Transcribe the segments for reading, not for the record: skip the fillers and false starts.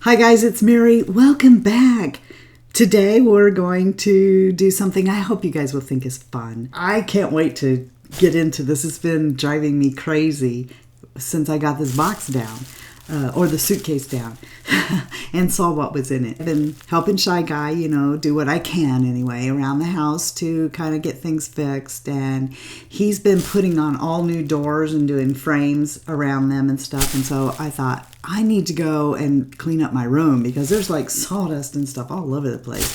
Hi guys, it's Mary. Welcome back. Today we're going to do something I hope you guys will think is fun. I can't wait to get into this. It's been driving me crazy since I got this box down, or the suitcase down, and saw what was in it. I've been helping Shy Guy, do what I can anyway around the house to kind of get things fixed, and he's been putting on all new doors and doing frames around them and stuff, and so I thought, I need to go and clean up my room because there's like sawdust and stuff all over the place.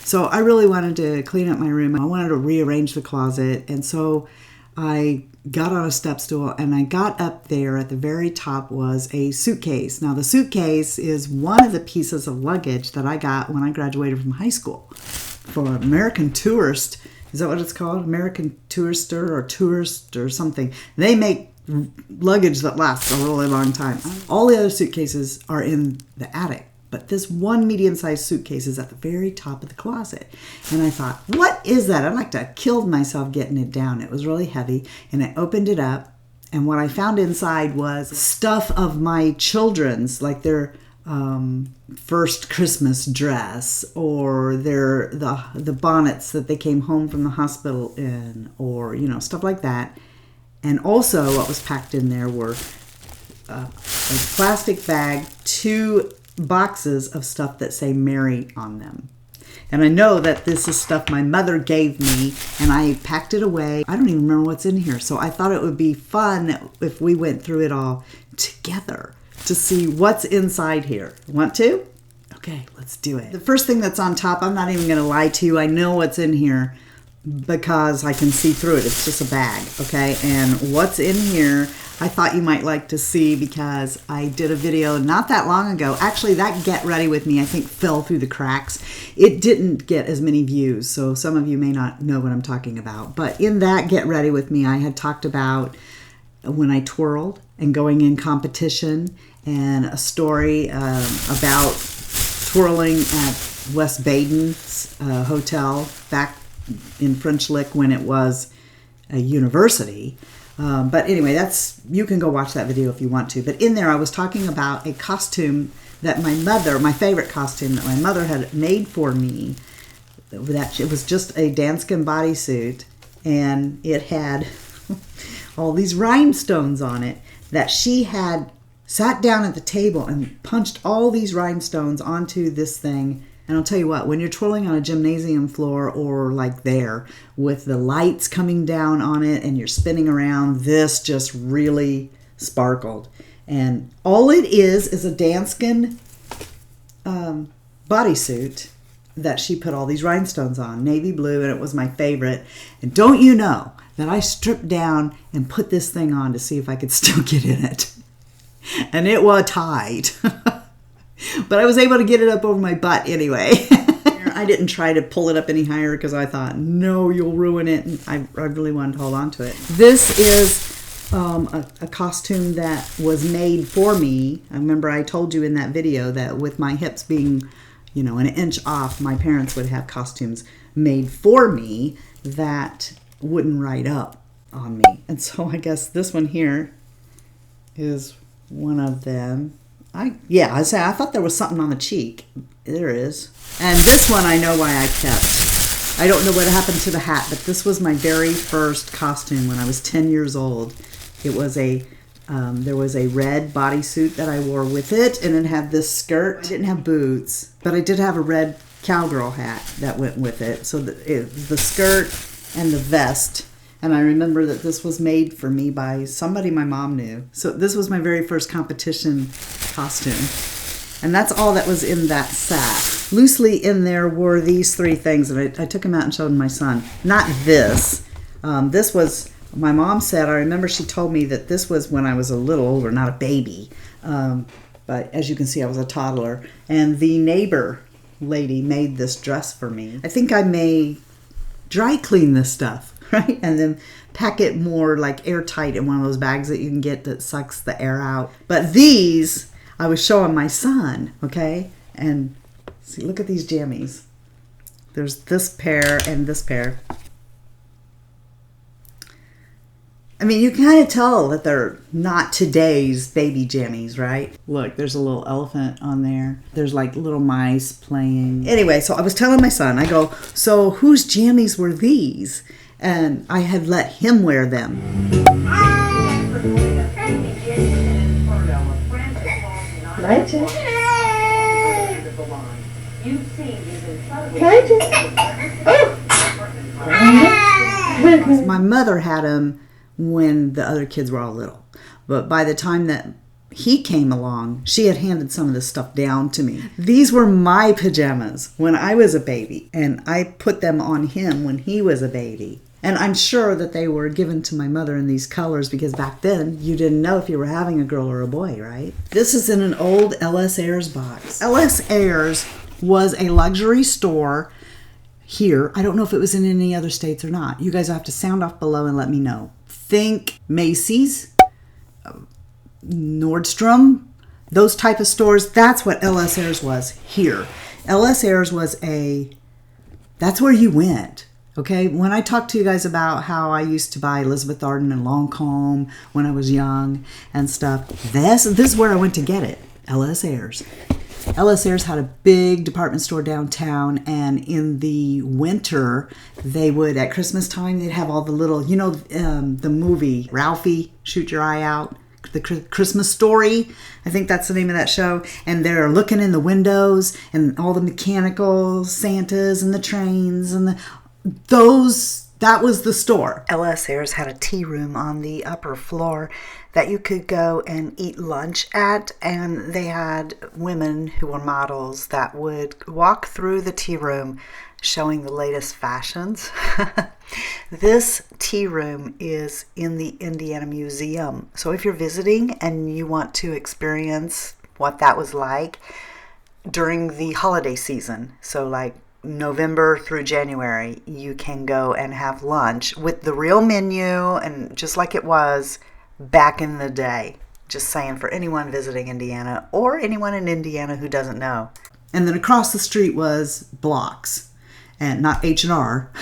So I really wanted to clean up my room. I wanted to rearrange the closet. And so I got on a step stool and I got up there. At the very top was a suitcase. Now the suitcase is one of the pieces of luggage that I got when I graduated from high school for American Tourist. Is that what it's called? American Tourister or Tourist or something. They make luggage that lasts a really long time. All the other suitcases are in the attic, but this one medium-sized suitcase is at the very top of the closet. And I thought, what is that? I'd like to have killed myself getting it down. It was really heavy, and I opened it up, and what I found inside was stuff of my children's, like their first Christmas dress, or the bonnets that they came home from the hospital in, or stuff like that. And also what was packed in there were a plastic bag, 2 boxes of stuff that say Mary on them. And I know that this is stuff my mother gave me, and I packed it away. I don't even remember what's in here. So I thought it would be fun if we went through it all together to see what's inside here. Want to? Okay, let's do it. The first thing that's on top, I'm not even going to lie to you. I know what's in here, because I can see through it. It's just a bag, okay? And what's in here, I thought you might like to see because I did a video not that long ago. Actually, that Get Ready With Me, I think, fell through the cracks. It didn't get as many views, so some of you may not know what I'm talking about. But in that Get Ready With Me, I had talked about when I twirled and going in competition, and a story about twirling at West Baden's hotel back in French Lick when it was a university. But anyway, you can go watch that video if you want to. But in there I was talking about a costume that my favorite costume that my mother had made for me. That it was just a Danskin bodysuit, and it had all these rhinestones on it that she had sat down at the table and punched all these rhinestones onto this thing. And I'll tell you what, when you're twirling on a gymnasium floor or like there with the lights coming down on it and you're spinning around, this just really sparkled. And all it is a Danskin bodysuit that she put all these rhinestones on, navy blue, and it was my favorite. And don't you know that I stripped down and put this thing on to see if I could still get in it. And it was tight. But I was able to get it up over my butt anyway. I didn't try to pull it up any higher because I thought, no, you'll ruin it. And I really wanted to hold on to it. This is a costume that was made for me. I remember I told you in that video that with my hips being, an inch off, my parents would have costumes made for me that wouldn't ride up on me. And so I guess this one here is one of them. I thought there was something on the cheek. There is. And this one I know why I kept. I don't know what happened to the hat, but this was my very first costume when I was 10 years old. It was there was a red bodysuit that I wore with it, and it had this skirt. I didn't have boots, but I did have a red cowgirl hat that went with it. So the skirt and the vest. And I remember that this was made for me by somebody my mom knew. So this was my very first competition costume. And that's all that was in that sack. Loosely in there were these 3 things. And I took them out and showed my son. Not this. This was, my mom said, I remember she told me that this was when I was a little older, not a baby. But as you can see, I was a toddler. And the neighbor lady made this dress for me. I think I may dry clean this stuff. Right? And then pack it more like airtight in one of those bags that you can get that sucks the air out. But these, I was showing my son, okay? And see, look at these jammies. There's this pair and this pair. I mean, you can kind of tell that they're not today's baby jammies, right? Look, there's a little elephant on there. There's like little mice playing. Anyway, so I was telling my son, I go, so whose jammies were these? And I had let him wear them. My mother had them when the other kids were all little. But by the time that he came along, she had handed some of this stuff down to me. These were my pajamas when I was a baby, and I put them on him when he was a baby. And I'm sure that they were given to my mother in these colors because back then you didn't know if you were having a girl or a boy, right? This is in an old L.S. Ayres box. L.S. Ayres was a luxury store here. I don't know if it was in any other states or not. You guys will have to sound off below and let me know. Think Macy's, Nordstrom, those type of stores. That's what L.S. Ayres was here. L.S. Ayres was that's where you went. Okay, when I talk to you guys about how I used to buy Elizabeth Arden and Lancome when I was young and stuff, this is where I went to get it, L.S. Ayres. L.S. Ayres had a big department store downtown, and in the winter, they would, at Christmas time, they'd have all the little, you know, the movie, Ralphie, Shoot Your Eye Out, the Christmas Story, I think that's the name of that show, and they're looking in the windows, and all the mechanical Santas and the trains, and that was the store. L.S. Ayres had a tea room on the upper floor that you could go and eat lunch at, and they had women who were models that would walk through the tea room showing the latest fashions. This tea room is in the Indiana Museum. So if you're visiting and you want to experience what that was like during the holiday season, so like November through January, you can go and have lunch with the real menu and just like it was back in the day. Just saying, for anyone visiting Indiana or anyone in Indiana who doesn't know. And then across the street was Blocks, and not H&R,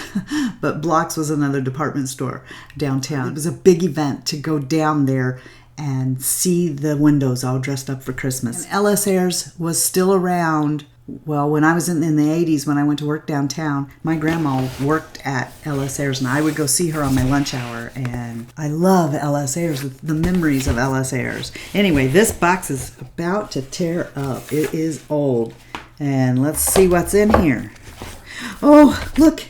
but Blocks was another department store downtown. It was a big event to go down there and see the windows all dressed up for Christmas. And L.S. Ayres was still around. Well, when I was in the 80s, when I went to work downtown, my grandma worked at L.S. Ayres, and I would go see her on my lunch hour, and I love L.S. Ayres, the memories of L.S. Ayres. Anyway, this box is about to tear up. It is old, and let's see what's in here. Oh, look,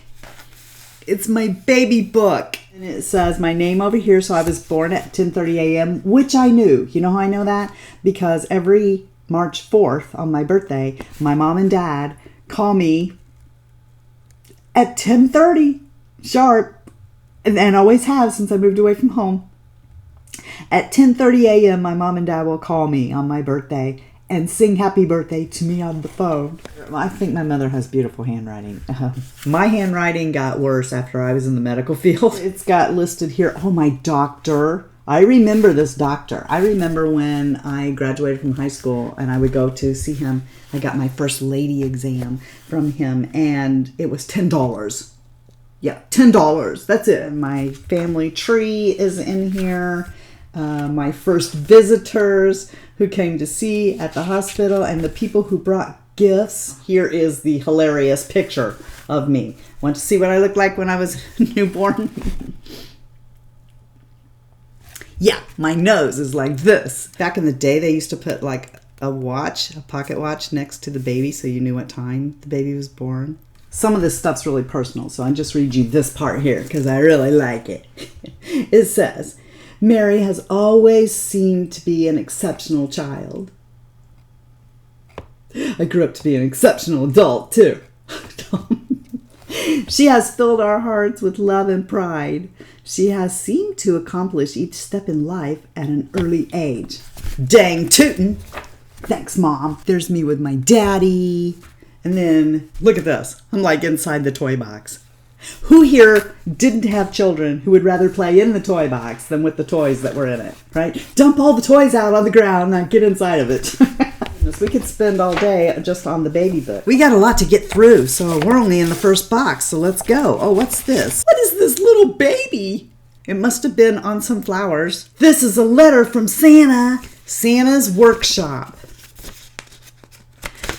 it's my baby book, and it says my name over here, so I was born at 10:30 a.m., which I knew. You know how I know that? Because every March 4th, on my birthday, my mom and dad call me at 10:30 sharp, and always have since I moved away from home. At 10:30 a.m., my mom and dad will call me on my birthday and sing happy birthday to me on the phone. I think my mother has beautiful handwriting. My handwriting got worse after I was in the medical field. It's got listed here, oh, my doctor. I remember this doctor. I remember when I graduated from high school and I would go to see him. I got my first lady exam from him, and it was $10. Yeah, $10. That's it. My family tree is in here. My first visitors who came to see at the hospital, and the people who brought gifts. Here is the hilarious picture of me. Want to see what I looked like when I was newborn? Yeah, my nose is like this. Back in the day, they used to put like a watch, a pocket watch next to the baby so you knew what time the baby was born. Some of this stuff's really personal, so I'll just read you this part here because I really like it. It says, Mary has always seemed to be an exceptional child. I grew up to be an exceptional adult, too. She has filled our hearts with love and pride. She has seemed to accomplish each step in life at an early age. Dang tootin'. Thanks, Mom. There's me with my daddy. And then, look at this. I'm like inside the toy box. Who here didn't have children who would rather play in the toy box than with the toys that were in it, right? Dump all the toys out on the ground and get inside of it. We could spend all day just on the baby book. We got a lot to get through, so we're only in the first box, so let's go. Oh, what's this? What is this little baby? It must have been on some flowers. This is a letter from Santa. Santa's workshop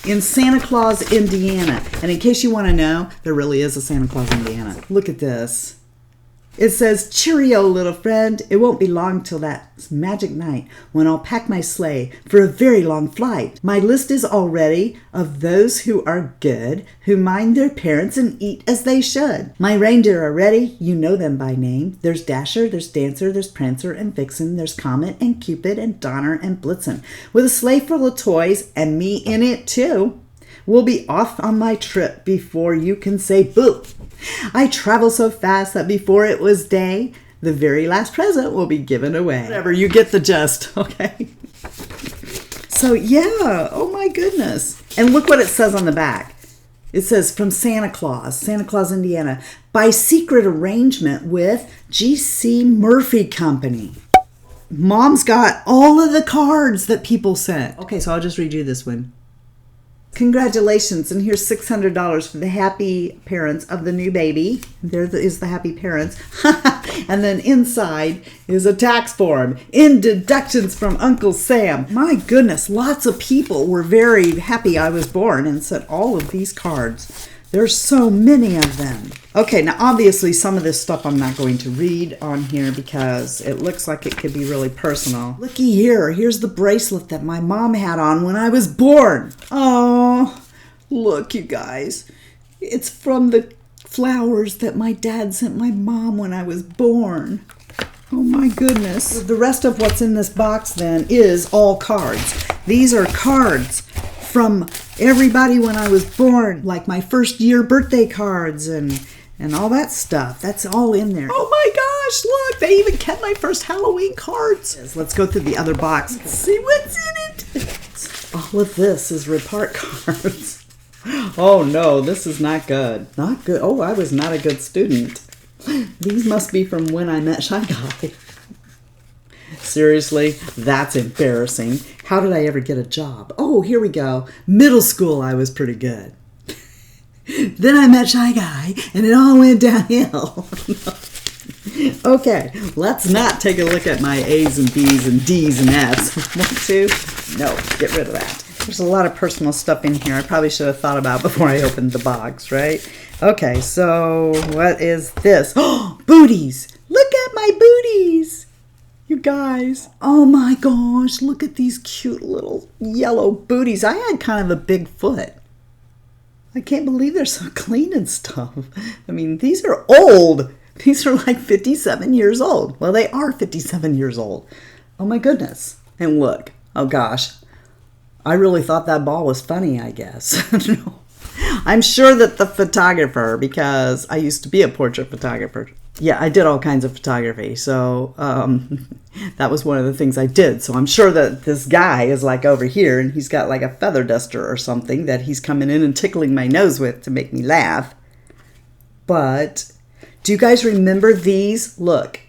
in Santa Claus, Indiana. And in case you want to know, there really is a Santa Claus, Indiana. Look at this. It says, cheerio, little friend. It won't be long till that magic night when I'll pack my sleigh for a very long flight. My list is all ready of those who are good, who mind their parents and eat as they should. My reindeer are ready. You know them by name. There's Dasher, there's Dancer, there's Prancer and Vixen, there's Comet and Cupid and Donner and Blitzen. With a sleigh full of toys and me in it too. We'll be off on my trip before you can say boo. I travel so fast that before it was day, the very last present will be given away. Whatever, you get the gist, okay? So yeah, oh my goodness. And look what it says on the back. It says from Santa Claus, Indiana, by secret arrangement with G.C. Murphy Company. Mom's got all of the cards that people sent. Okay, so I'll just read you this one. Congratulations, and here's $600 for the happy parents of the new baby. There is the happy parents. And then inside is a tax form in deductions from Uncle Sam. My goodness, lots of people were very happy I was born and sent all of these cards. There's so many of them. Okay, now obviously some of this stuff I'm not going to read on here because it looks like it could be really personal. Looky here. Here's the bracelet that my mom had on when I was born. Oh, look, you guys. It's from the flowers that my dad sent my mom when I was born. Oh my goodness. The rest of what's in this box then is all cards. These are cards from everybody when I was born, like my first year birthday cards and all that stuff. That's all in there. Oh my gosh, look, they even kept my first Halloween cards. Let's go through the other box and see what's in it. All of this is report cards. Oh no, this is not good. Not good. Oh, I was not a good student. These must be from when I met Shy Guy. Seriously, that's embarrassing. How did I ever get a job? Oh, here we go. Middle school, I was pretty good. Then I met Shy Guy, and it all went downhill. Okay, let's not take a look at my A's and B's and D's and F's. Want to? No, get rid of that. There's a lot of personal stuff in here I probably should have thought about before I opened the box, right? Okay, so what is this? Oh, booties! Look at my booties! You guys, oh my gosh, look at these cute little yellow booties. I had kind of a big foot. I can't believe they're so clean and stuff. I mean, these are old. These are like 57 years old. Well, they are 57 years old. Oh my goodness. And look, oh gosh, I really thought that ball was funny, I guess. No. I'm sure that the photographer, because I used to be a portrait photographer. Yeah, I did all kinds of photography, so that was one of the things I did. So I'm sure that this guy is like over here, and he's got like a feather duster or something that he's coming in and tickling my nose with to make me laugh. But do you guys remember these? Look.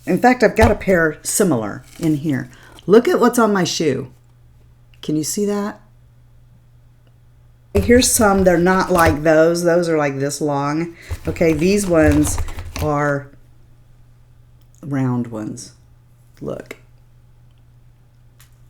In fact, I've got a pair similar in here. Look at what's on my shoe. Can you see that? Here's some. They're not like those. Those are like this long. Okay, these ones are round ones. Look.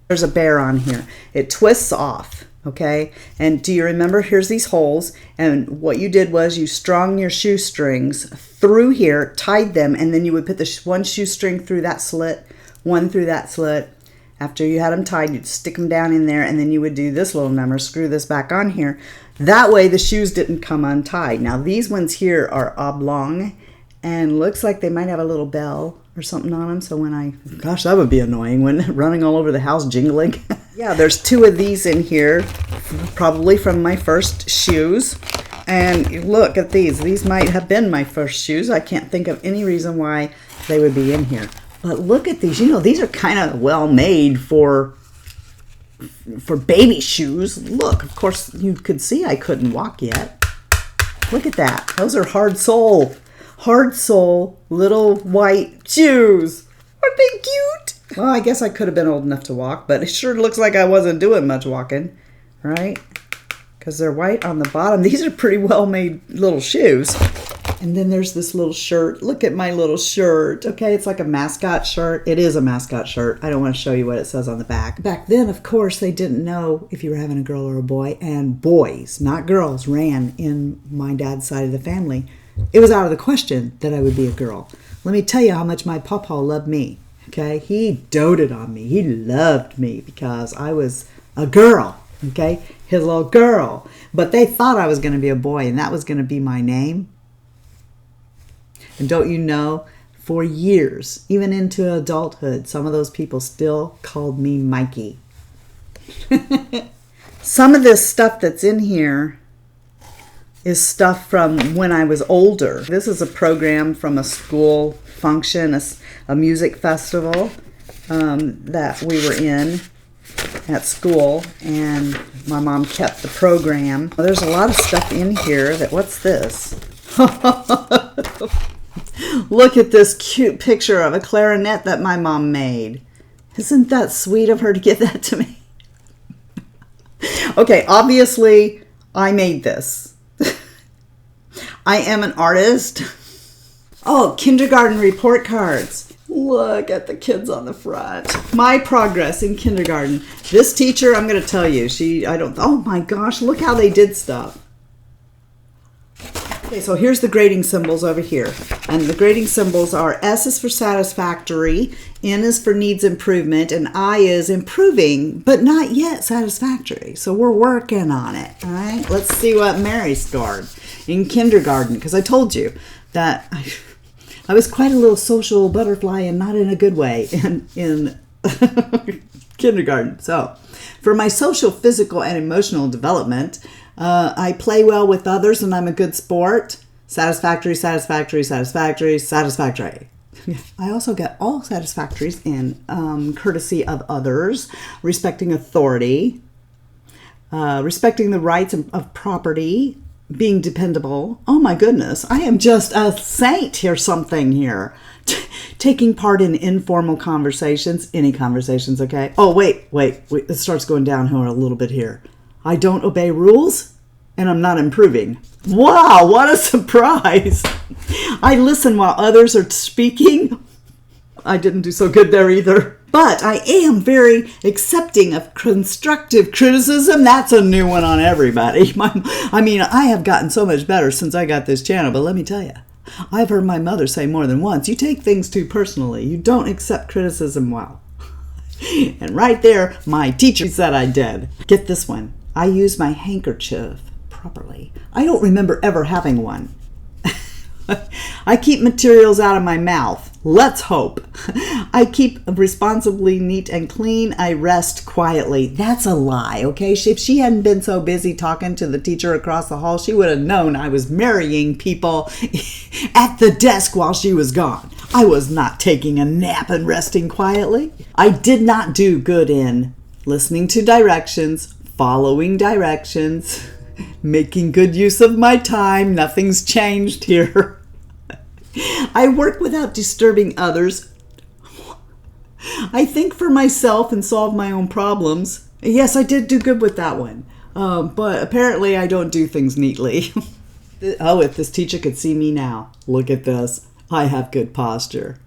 There's a bear on here. It twists off, okay? And do you remember? Here's these holes, and what you did was you strung your shoestrings through here, tied them, and then you would put the one shoestring through that slit, one through that slit. After you had them tied, you'd stick them down in there, and then you would do this little number, screw this back on here. That way the shoes didn't come untied. Now these ones here are oblong, and looks like they might have a little bell or something on them. So when I, gosh, that would be annoying, wouldn't it? Running all over the house jingling. Yeah, there's two of these in here, probably from my first shoes. And look at these. These might have been my first shoes. I can't think of any reason why they would be in here. But look at these. You know, these are kind of well made for baby shoes. Look, of course, you could see I couldn't walk yet. Look at that. Those are hard sole little white shoes. Aren't they cute? Well, I guess I could have been old enough to walk, but it sure looks like I wasn't doing much walking, right? Because they're white on the bottom. These are pretty well made little shoes. And then there's this little shirt. Look at my little shirt. Okay, it's like a mascot shirt. It is a mascot shirt. I don't want to show you what it says on the back. Back then, of course, they didn't know if you were having a girl or a boy. And boys, not girls, ran in my dad's side of the family. It was out of the question that I would be a girl. Let me tell you how much my papa loved me. Okay, he doted on me. He loved me because I was a girl. Okay, his little girl. But they thought I was going to be a boy, and that was going to be my name. And don't you know, for years, even into adulthood, some of those people still called me Mikey. Some of this stuff that's in here is stuff from when I was older. This is a program from a school function, a music festival that we were in at school, and my mom kept the program. There's a lot of stuff in here that, what's this? Look at this cute picture of a clarinet that my mom made. Isn't that sweet of her to give that to me? Okay, obviously I made this. I am an artist. Oh, kindergarten report cards. Look at the kids on the front. My progress in kindergarten. This teacher, I'm going to tell you, oh my gosh, look how they did stuff. Okay, so here's the grading symbols over here. And the grading symbols are S is for satisfactory, N is for needs improvement, and I is improving, but not yet satisfactory. So we're working on it, all right? Let's see what Mary scored in kindergarten, because I told you that I was quite a little social butterfly, and not in a good way in kindergarten. So for my social, physical, and emotional development, I play well with others and I'm a good sport. Satisfactory, satisfactory, satisfactory, satisfactory. I also get all satisfactories in courtesy of others, respecting authority, respecting the rights of property, being dependable. Oh my goodness, I am just a saint or something here. Taking part in informal conversations, any conversations, okay? Oh, wait, it starts going downhill a little bit here. I don't obey rules, and I'm not improving. Wow, what a surprise. I listen while others are speaking. I didn't do so good there either. But I am very accepting of constructive criticism. That's a new one on everybody. I have gotten so much better since I got this channel, but let me tell you, I've heard my mother say more than once, you take things too personally. You don't accept criticism well. And right there, my teacher said I did. Get this one. I use my handkerchief properly. I don't remember ever having one. I keep materials out of my mouth. Let's hope. I keep responsibly neat and clean. I rest quietly. That's a lie, okay? If she hadn't been so busy talking to the teacher across the hall, she would have known I was marrying people at the desk while she was gone. I was not taking a nap and resting quietly. I did not do good in listening to directions, following directions, making good use of my time. Nothing's changed here. I work without disturbing others. I think for myself and solve my own problems. Yes, I did do good with that one. But apparently I don't do things neatly. Oh, if this teacher could see me now. Look at this. I have good posture.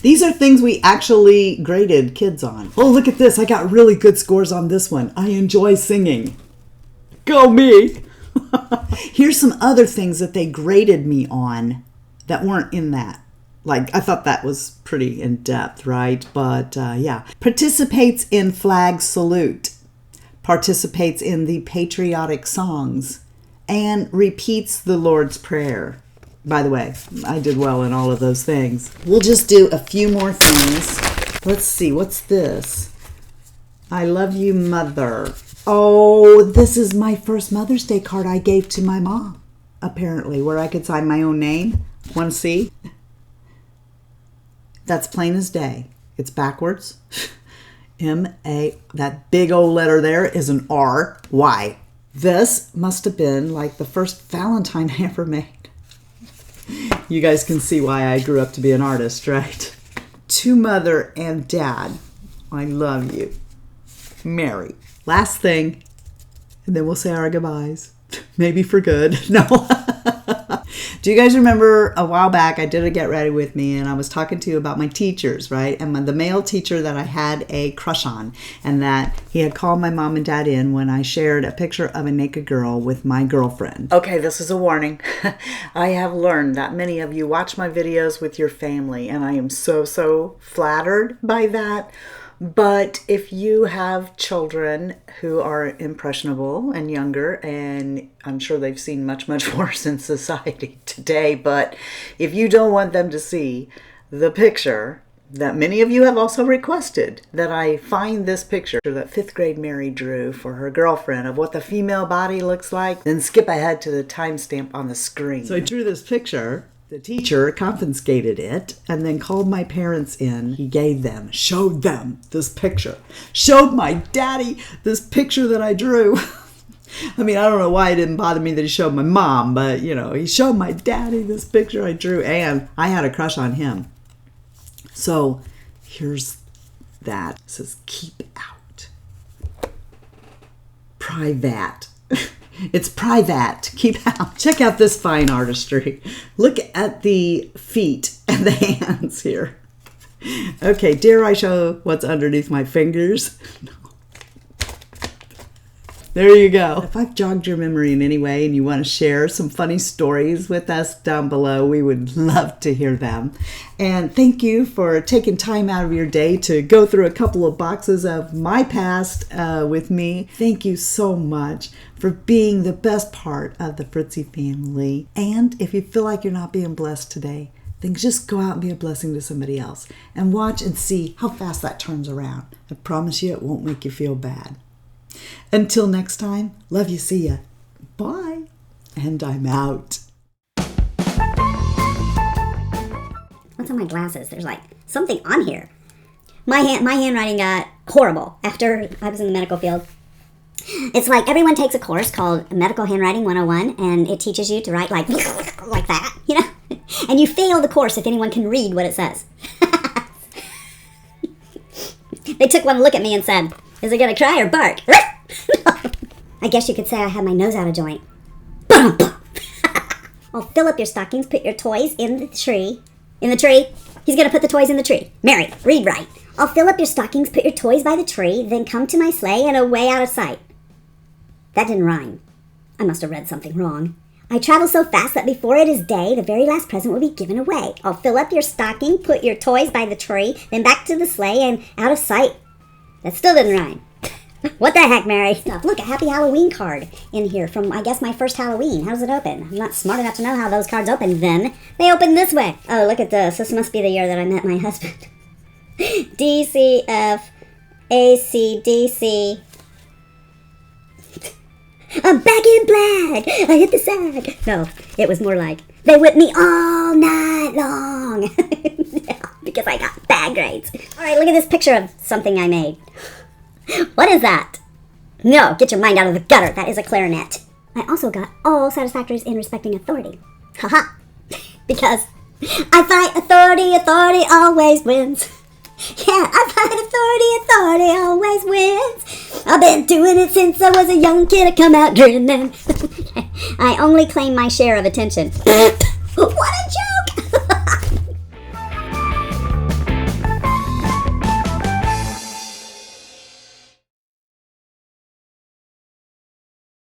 These are things we actually graded kids on. Oh, look at this. I got really good scores on this one. I enjoy singing. Go me! Here's some other things that they graded me on that weren't in that. Like, I thought that was pretty in-depth, right? But, yeah. Participates in flag salute. Participates in the patriotic songs. And repeats the Lord's Prayer. By the way, I did well in all of those things. We'll just do a few more things. Let's see, what's this? I love you, Mother. Oh, this is my first Mother's Day card I gave to my mom, apparently, where I could sign my own name. Want to see? That's plain as day. It's backwards. M-A, that big old letter there is an R-Y. This must have been like the first Valentine I ever made. You guys can see why I grew up to be an artist, right? To Mother and Dad, I love you. Mary. Last thing, and then we'll say our goodbyes. Maybe for good. No. Do you guys remember a while back I did a Get Ready With Me and I was talking to you about my teachers, right? And the male teacher that I had a crush on, and that he had called my mom and dad in when I shared a picture of a naked girl with my girlfriend. Okay, this is a warning. I have learned that many of you watch my videos with your family, and I am so flattered by that. But if you have children who are impressionable and younger, and I'm sure they've seen much worse in society today, but if you don't want them to see the picture that many of you have also requested, that I find this picture that 5th grade Mary drew for her girlfriend of what the female body looks like, then skip ahead to the timestamp on the screen. So I drew this picture. The teacher confiscated it and then called my parents in. He showed them this picture. Showed my daddy this picture that I drew. I mean, I don't know why it didn't bother me that he showed my mom, but, you know, he showed my daddy this picture I drew, and I had a crush on him. So here's that. It says, keep out. Private. It's private. Keep out. Check out this fine artistry. Look at the feet and the hands here. Okay, dare I show what's underneath my fingers? No. There you go. If I've jogged your memory in any way and you want to share some funny stories with us down below, we would love to hear them. And thank you for taking time out of your day to go through a couple of boxes of my past with me. Thank you so much for being the best part of the Fritzy family. And if you feel like you're not being blessed today, then just go out and be a blessing to somebody else. And watch and see how fast that turns around. I promise you it won't make you feel bad. Until next time, love you, see ya. Bye. And I'm out. What's on my glasses? There's like something on here. My handwriting got horrible after I was in the medical field. It's like everyone takes a course called Medical Handwriting 101, and it teaches you to write like that, you know? And you fail the course if anyone can read what it says. They took one look at me and said, "Is it going to cry or bark?" I guess you could say I had my nose out of joint. I'll fill up your stockings, put your toys in the tree. In the tree? He's going to put the toys in the tree. Mary, read right. I'll fill up your stockings, put your toys by the tree, then come to my sleigh and away out of sight. That didn't rhyme. I must have read something wrong. I travel so fast that before it is day, the very last present will be given away. I'll fill up your stocking, put your toys by the tree, then back to the sleigh and out of sight. That still didn't rhyme. What the heck, Mary? Look, a Happy Halloween card in here from, I guess, my first Halloween. How does it open? I'm not smart enough to know how those cards open then. They open this way. Oh, look at this. This must be the year that I met my husband. DCF ACDC. I'm back in black. I hit the sack. No, it was more like, they whipped me all night long. Because I got bad grades. All right, look at this picture of something I made. What is that? No, get your mind out of the gutter. That is a clarinet. I also got all satisfactories in respecting authority. Haha. Because I fight authority, authority always wins. Yeah, I fight authority, authority always wins. I've been doing it since I was a young kid. I come out grinning. I only claim my share of attention.